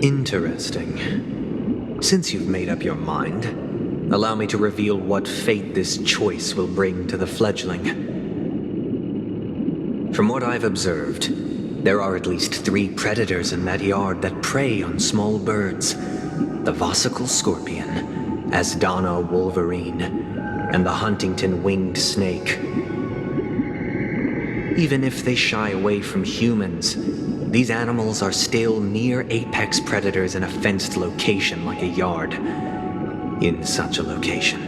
Interesting. Since you've made up your mind, allow me to reveal what fate this choice will bring to the fledgling. From what I've observed, there are at least 3 predators in that yard that prey on small birds. The Vossicle scorpion, Asdana wolverine, and the Huntington winged snake. Even if they shy away from humans, these animals are still near apex predators in a fenced location like a yard. In such a location,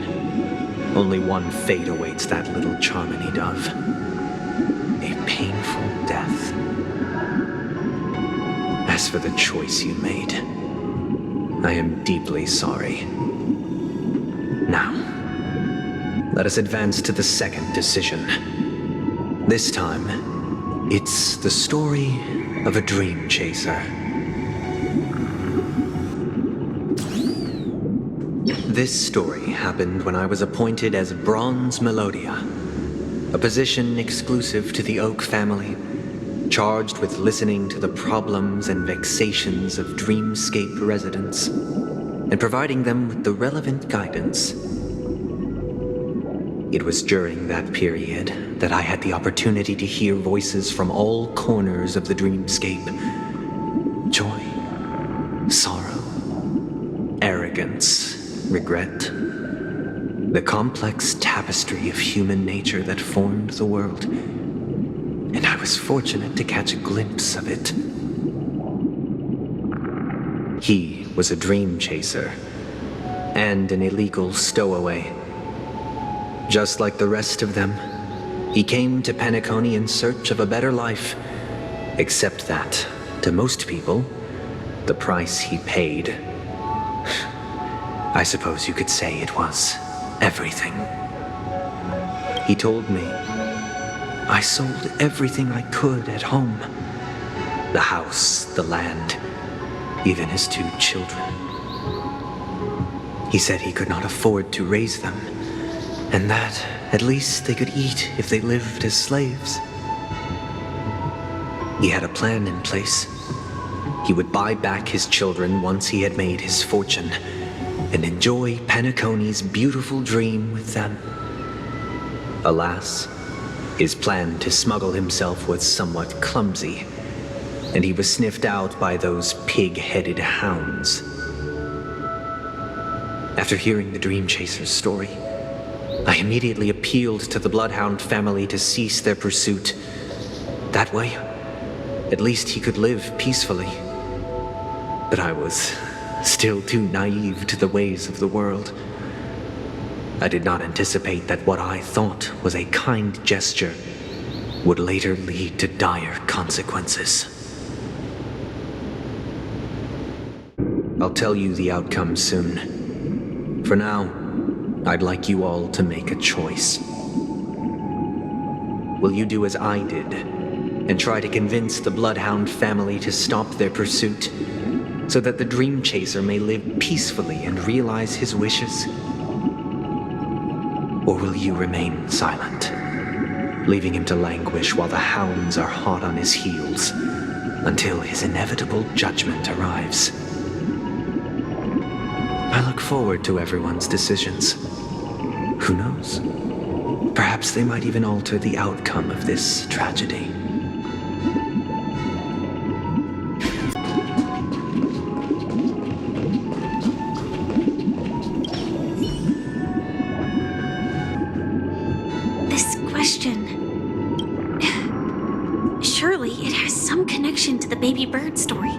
only one fate awaits that little Charmony dove. A painful death. As for the choice you made, I am deeply sorry. Now, let us advance to the second decision. This time, it's the story of a dream chaser. This story happened when I was appointed as Bronze Melodia, a position exclusive to the Oak family, charged with listening to the problems and vexations of dreamscape residents and providing them with the relevant guidance. It was during that period that I had the opportunity to hear voices from all corners of the dreamscape. Joy, sorrow, arrogance, regret. The complex tapestry of human nature that formed the world. And I was fortunate to catch a glimpse of it. He was a dream chaser and an illegal stowaway. Just like the rest of them, he came to Penacony in search of a better life, except that, to most people, the price he paid, I suppose you could say it was everything. He told me, I sold everything I could at home. The house, the land, even his 2 children. He said he could not afford to raise them, and that at least they could eat if they lived as slaves. He had a plan in place. He would buy back his children once he had made his fortune, and enjoy Penacony's beautiful dream with them. Alas, his plan to smuggle himself was somewhat clumsy, and he was sniffed out by those pig-headed hounds. After hearing the Dream Chaser's story, I immediately appealed to the Bloodhound family to cease their pursuit. That way, at least he could live peacefully. But I was still too naive to the ways of the world. I did not anticipate that what I thought was a kind gesture would later lead to dire consequences. I'll tell you the outcome soon. For now, I'd like you all to make a choice. Will you do as I did and try to convince the Bloodhound family to stop their pursuit so that the Dream Chaser may live peacefully and realize his wishes? Or will you remain silent, leaving him to languish while the hounds are hot on his heels until his inevitable judgment arrives? I look forward to everyone's decisions. Who knows? Perhaps they might even alter the outcome of this tragedy. This question... Surely it has some connection to the baby bird story.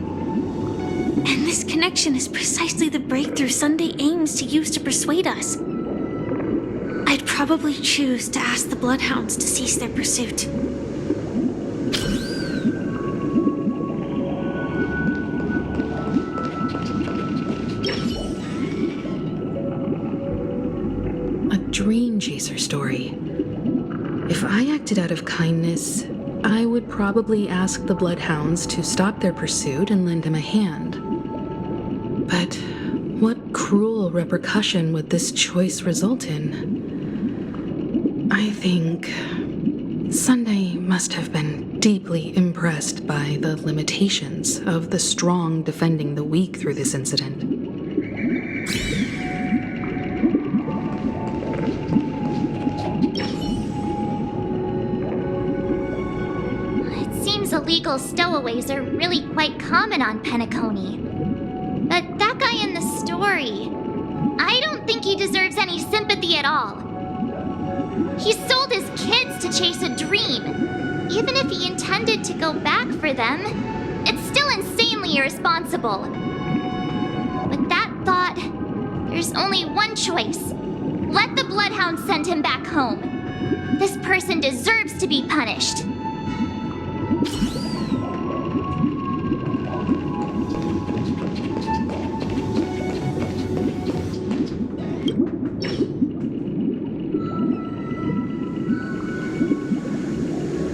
And this connection is precisely the breakthrough Sunday aims to use to persuade us. I'd probably choose to ask the Bloodhounds to cease their pursuit. A dream chaser story. If I acted out of kindness, I would probably ask the Bloodhounds to stop their pursuit and lend him a hand. But what cruel repercussion would this choice result in? I think Sunday must have been deeply impressed by the limitations of the strong defending the weak through this incident. It seems illegal stowaways are really quite common on Penacony. But that guy in the story, I don't think he deserves any sympathy at all. He sold his kids to chase a dream. Even if he intended to go back for them, it's still insanely irresponsible. With that thought, there's only one choice. Let the Bloodhound send him back home. This person deserves to be punished.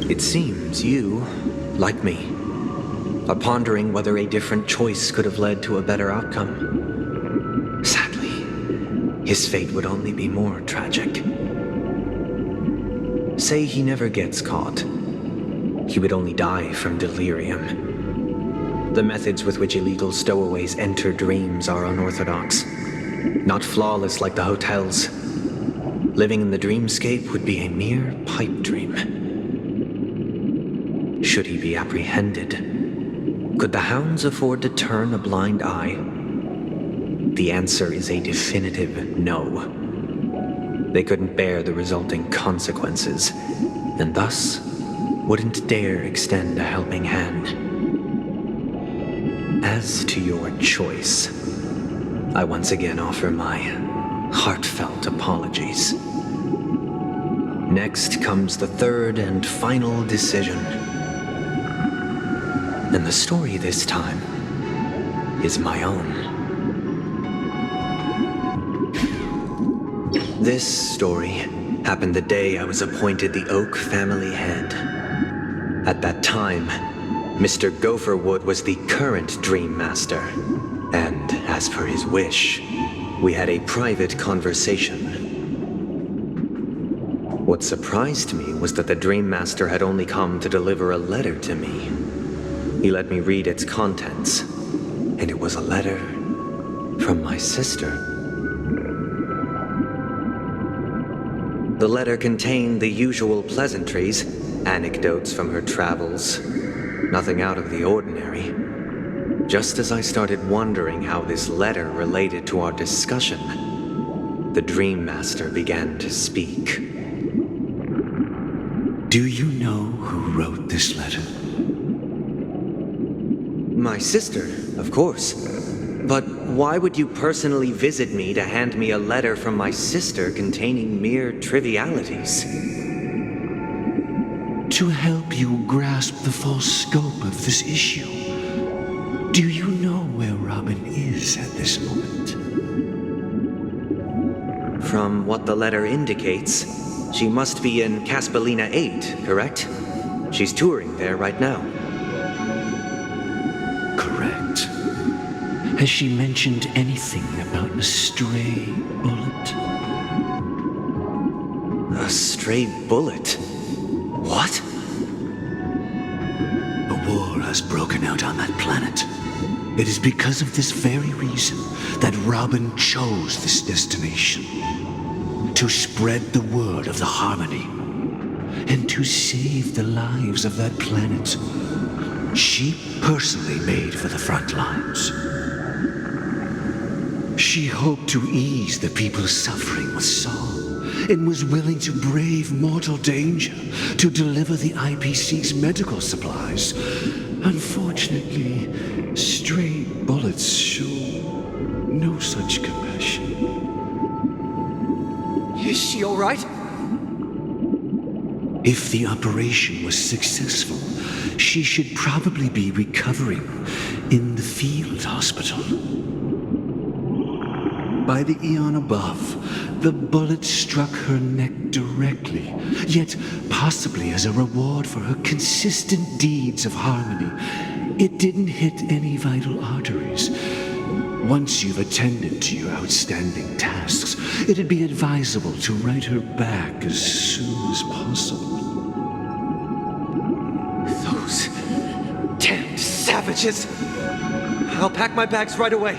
It seems you, like me, are pondering whether a different choice could have led to a better outcome. Sadly, his fate would only be more tragic. Say he never gets caught. He would only die from delirium. The methods with which illegal stowaways enter dreams are unorthodox, not flawless like the hotels. Living in the dreamscape would be a mere pipe dream. Should he be apprehended? Could the hounds afford to turn a blind eye? The answer is a definitive no. They couldn't bear the resulting consequences, and thus wouldn't dare extend a helping hand. As to your choice, I once again offer my heartfelt apologies. Next comes the third and final decision. And the story this time is my own. This story happened the day I was appointed the Oak family head. At that time, Mr. Gopherwood was the current Dream Master, and as per his wish, we had a private conversation. What surprised me was that the Dream Master had only come to deliver a letter to me. He let me read its contents, and it was a letter from my sister. The letter contained the usual pleasantries, anecdotes from her travels, nothing out of the ordinary. Just as I started wondering how this letter related to our discussion, the Dream Master began to speak. Do you know who wrote this letter? My sister, of course. But why would you personally visit me to hand me a letter from my sister containing mere trivialities? To help you grasp the full scope of this issue. Do you know where Robin is at this moment? From what the letter indicates, she must be in Caspelina 8, correct? She's touring there right now. Correct. Has she mentioned anything about a stray bullet? A stray bullet? What? A war has broken out on that planet. It is because of this very reason that Robin chose this destination. To spread the word of the harmony. And to save the lives of that planet. She personally made for the front lines. She hoped to ease the people's suffering with song, and was willing to brave mortal danger to deliver the IPC's medical supplies. Unfortunately, stray bullets show no such compassion. Is she all right? If the operation was successful, she should probably be recovering in the field hospital. By the eon above, the bullet struck her neck directly, yet possibly as a reward for her consistent deeds of harmony, it didn't hit any vital arteries. Once you've attended to your outstanding tasks, it'd be advisable to write her back as soon as possible. witches! I'll pack my bags right away.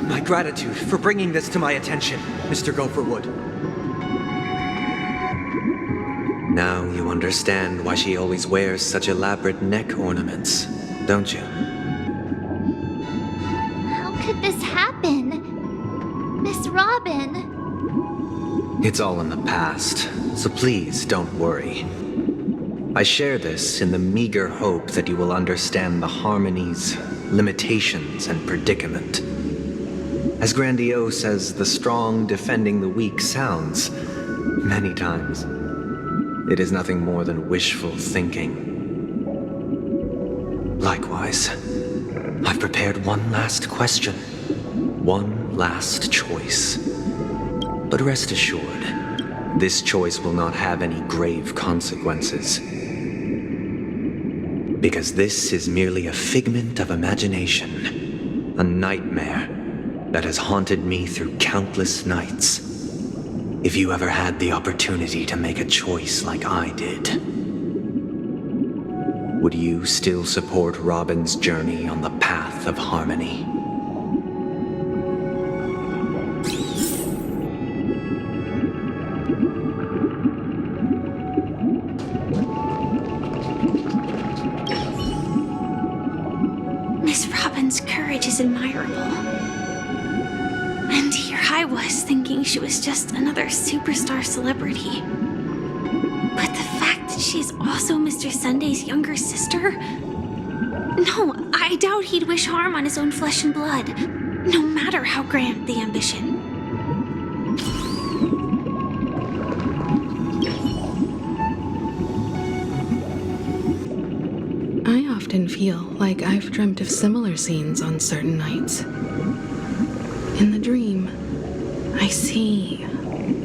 My gratitude for bringing this to my attention, Mr. Gopherwood. Now you understand why she always wears such elaborate neck ornaments, don't you? How could this happen? Miss Robin. It's all in the past, so please don't worry. I share this in the meager hope that you will understand the harmony's limitations and predicament. As grandiose as the strong defending the weak sounds, many times, it is nothing more than wishful thinking. Likewise, I've prepared one last question, one last choice. But rest assured, this choice will not have any grave consequences. Because this is merely a figment of imagination, a nightmare that has haunted me through countless nights. If you ever had the opportunity to make a choice like I did, would you still support Robin's journey on the path of harmony? Miss Robin's courage is admirable. And here I was thinking she was just another superstar celebrity. But the fact that she's also Mr. Sunday's younger sister? No, I doubt he'd wish harm on his own flesh and blood, no matter how grand the ambition. I often feel like I've dreamt of similar scenes on certain nights. In the dream, I see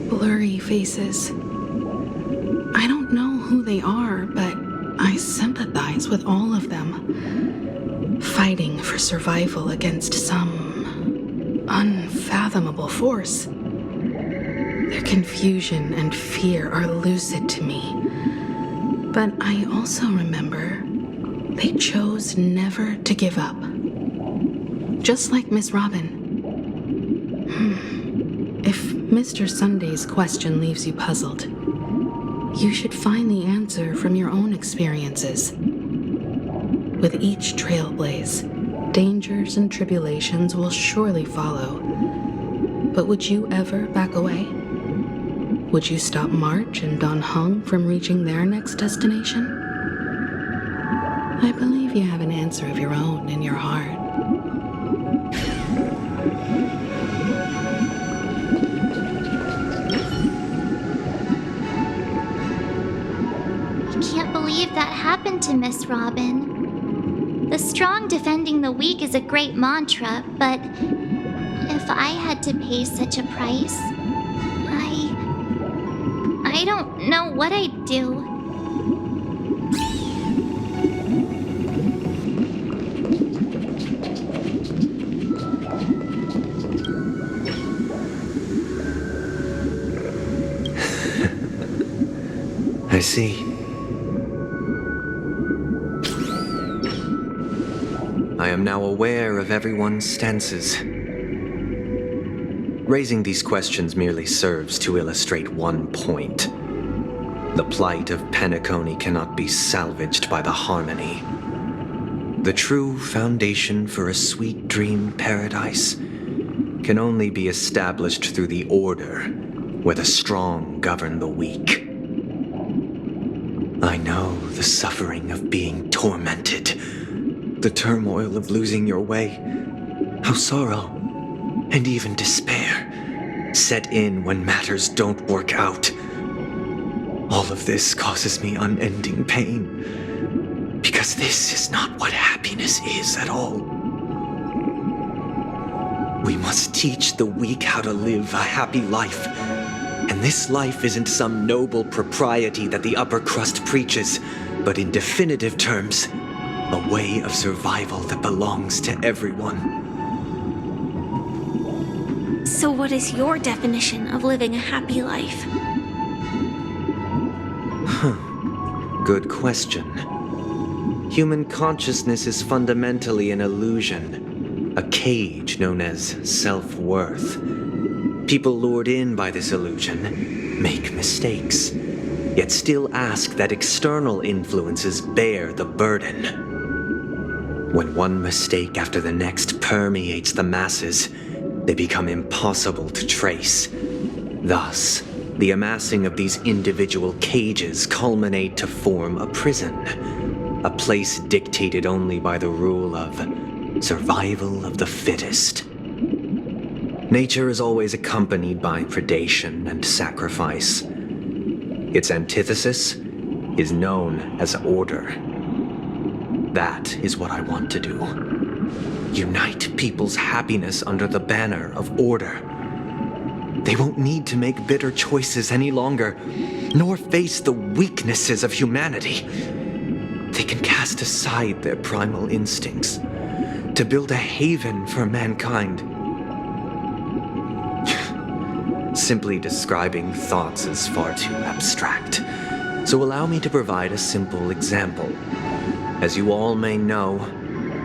blurry faces. I don't know who they are, but I sympathize with all of them, fighting for survival against some unfathomable force. Their confusion and fear are lucid to me, but I also remember they chose never to give up. Just like Miss Robin. If Mr. Sunday's question leaves you puzzled, you should find the answer from your own experiences. With each trailblaze, dangers and tribulations will surely follow. But would you ever back away? Would you stop March and Don Hung from reaching their next destination? I believe you have an answer of your own in your heart. I can't believe that happened to Miss Robin. The strong defending the weak is a great mantra, but if I had to pay such a price, I don't know what I'd do. I see. I am now aware of everyone's stances. Raising these questions merely serves to illustrate one point. The plight of Penacony cannot be salvaged by the harmony. The true foundation for a sweet dream paradise can only be established through the order where the strong govern the weak. I know the suffering of being tormented, the turmoil of losing your way, how sorrow and even despair set in when matters don't work out. All of this causes me unending pain, because this is not what happiness is at all. We must teach the weak how to live a happy life. And this life isn't some noble propriety that the upper crust preaches, but in definitive terms, a way of survival that belongs to everyone. So what is your definition of living a happy life? Good question. human consciousness is fundamentally an illusion, a cage known as self-worth. People lured in by this illusion make mistakes, yet still ask that external influences bear the burden. When one mistake after the next permeates the masses, they become impossible to trace. Thus, the amassing of these individual cages culminate to form a prison, a place dictated only by the rule of survival of the fittest. Nature is always accompanied by predation and sacrifice. Its antithesis is known as order. That is what I want to do. Unite people's happiness under the banner of order. They won't need to make bitter choices any longer, nor face the weaknesses of humanity. They can cast aside their primal instincts to build a haven for mankind. Simply describing thoughts is far too abstract, so allow me to provide a simple example. As you all may know,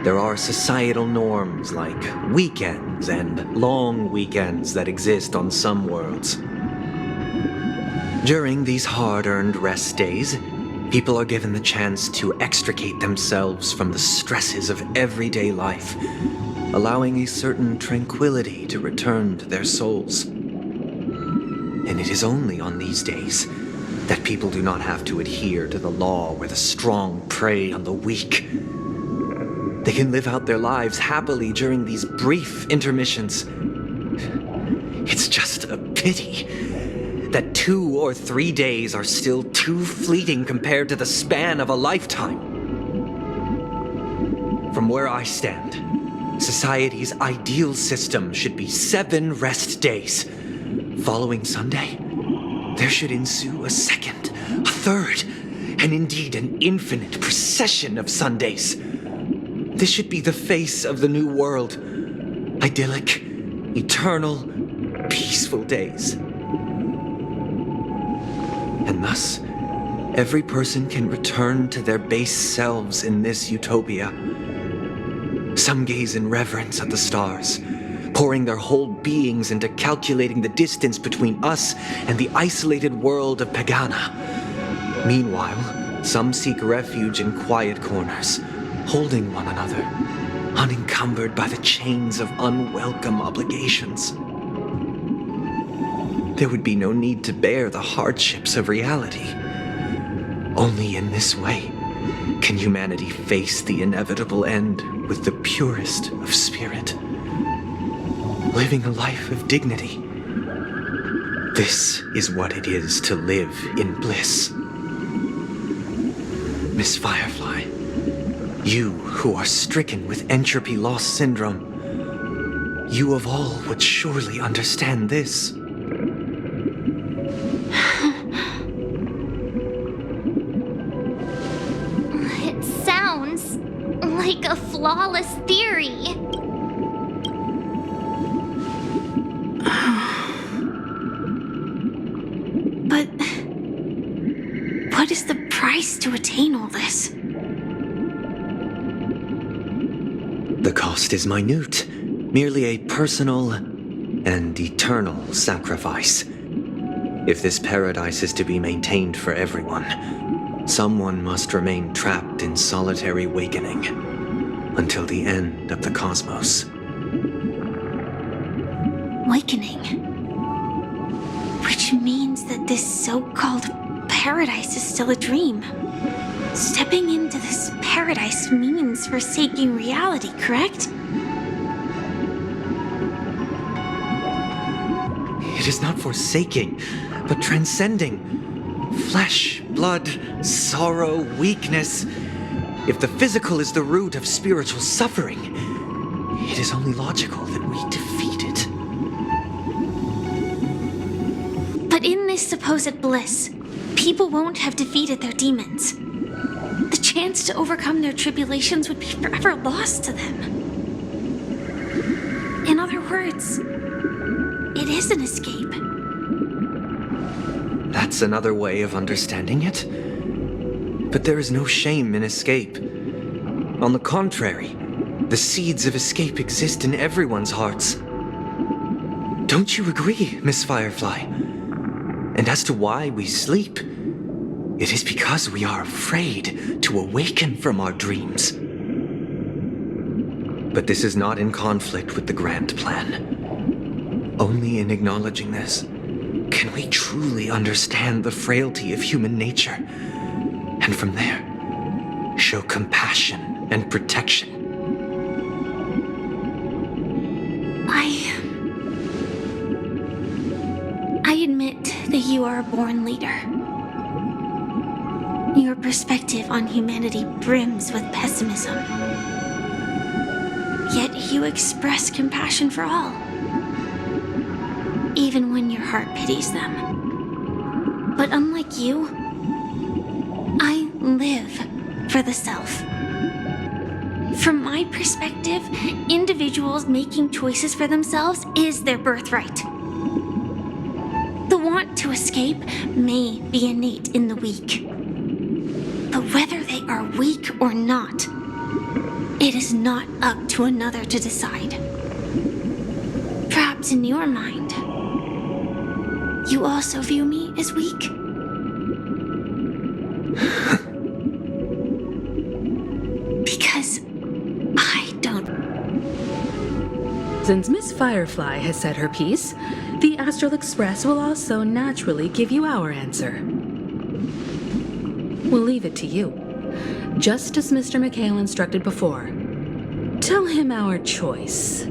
there are societal norms like weekends and long weekends that exist on some worlds. During these hard-earned rest days, people are given the chance to extricate themselves from the stresses of everyday life, allowing a certain tranquility to return to their souls. And it is only on these days that people do not have to adhere to the law where the strong prey on the weak. They can live out their lives happily during these brief intermissions. It's just a pity that 2 or 3 days are still too fleeting compared to the span of a lifetime. From where I stand, society's ideal system should be 7 rest days. Following Sunday, there should ensue a second, a third, and indeed an infinite procession of Sundays. This should be the face of the new world. Idyllic, eternal, peaceful days. And thus, every person can return to their base selves in this utopia. Some gaze in reverence at the stars, pouring their whole beings into calculating the distance between us and the isolated world of Pagana. Meanwhile, some seek refuge in quiet corners, holding one another, unencumbered by the chains of unwelcome obligations. There would be no need to bear the hardships of reality. Only in this way can humanity face the inevitable end with the purest of spirit, living a life of dignity. This is what it is to live in bliss. Miss Firefly, you who are stricken with entropy loss syndrome, you of all would surely understand this. It sounds like a flawless theory. But what is the price to attain all this? The cost is minute, merely a personal and eternal sacrifice. If this paradise is to be maintained for everyone, someone must remain trapped in solitary awakening until the end of the cosmos. Awakening. Which means that this so-called paradise is still a dream. Stepping into this paradise means forsaking reality, correct? It is not forsaking, but transcending. Flesh, blood, sorrow, weakness. If the physical is the root of spiritual suffering, it is only logical that we defeat it. But in this supposed bliss, people won't have defeated their demons. The chance to overcome their tribulations would be forever lost to them. In other words, it is an escape. That's another way of understanding it. But there is no shame in escape. On the contrary, the seeds of escape exist in everyone's hearts. Don't you agree, Miss Firefly? And as to why we sleep, it is because we are afraid to awaken from our dreams. But this is not in conflict with the grand plan. Only in acknowledging this can we truly understand the frailty of human nature, and from there, show compassion and protection. I admit that you are a born leader. Your perspective on humanity brims with pessimism. Yet you express compassion for all, even when your heart pities them. But unlike you, I live for the self. From my perspective, individuals making choices for themselves is their birthright. The want to escape may be innate in the weak. But whether they are weak or not, it is not up to another to decide. Perhaps in your mind, you also view me as weak? Because I don't. Since Miss Firefly has said her piece, the Astral Express will also naturally give you our answer. We'll leave it to you. Just as Mr. McHale instructed before. Tell him our choice.